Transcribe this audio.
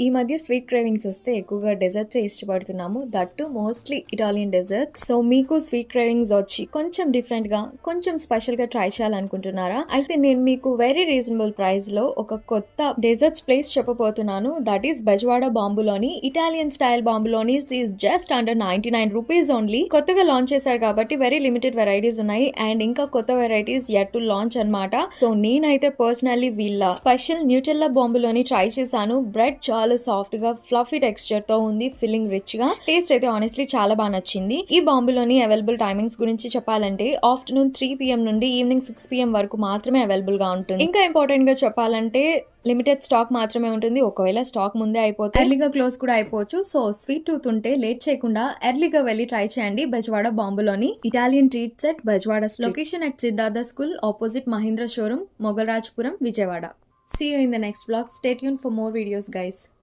ఈ మధ్య sweet cravings వస్తే ఎక్కువగా డెజర్ట్స్ ఇష్టపడుతున్నాము. That mostly Italian desserts. So మీకు స్వీట్ క్రేవింగ్స్ వచ్చి కొంచెం డిఫరెంట్ గా కొంచెం స్పెషల్ గా ట్రై చేయాలనుకుంటున్నారా? అయితే నేను మీకు వెరీ రీజనబుల్ ప్రైస్ లో ఒక కొత్త డెజర్ట్స్ ప్లేస్ చెప్పబోతున్నాను. That is Bezawada bomboloni Italian style bomboloni is just under 99 rupees only. కొత్తగా లాంచ్ చేశారు కాబట్టి వెరీ లిమిటెడ్ వెరైటీస్ ఉన్నాయి అండ్ ఇంకా కొత్త వెరైటీస్ యట్ టు లాంచ్ అన్నమాట. సో నేనైతే పర్సనల్లీ వీళ్ళ స్పెషల్ న్యూటెల్లా బాంబులోని ట్రై చేశాను. బ్రెడ్ చాలా సాఫ్ట్ గా ఫ్లఫీ టెక్స్చర్ తో ఉంది, ఫిల్లింగ్ రిచ్ గా. టేస్ట్ అయితే ఆనెస్ట్లీ చాలా బాగా నచ్చింది. ఈ బాంబులోని అవైలబుల్ టైమింగ్స్ గురించి చెప్పాలంటే ఆఫ్టర్నూన్ 3 PM నుండి ఈవినింగ్ 6 PM వరకు మాత్రమే అవైలబుల్ గా ఉంటుంది. ఇంకా ఇంపార్టెంట్ గా చెప్పాలంటే లిమిటెడ్ స్టాక్ మాత్రమే ఉంటుంది. ఒకవేళ స్టాక్ ముందే అయిపోతే ఎర్లీగా క్లోజ్ కూడా అయిపోవచ్చు. సో స్వీట్ టూత్ ఉంటే లేట్ చేయకుండా ఎర్లీగా వెళ్ళి ట్రై చేయండి Bezawada bomboloni Italian treat set Bezawada. Location at Siddhartha school opposite Mahindra showroom, Mogalrajpuram, Vijayawada. See you in the next vlog. Stay tuned for more videos, guys.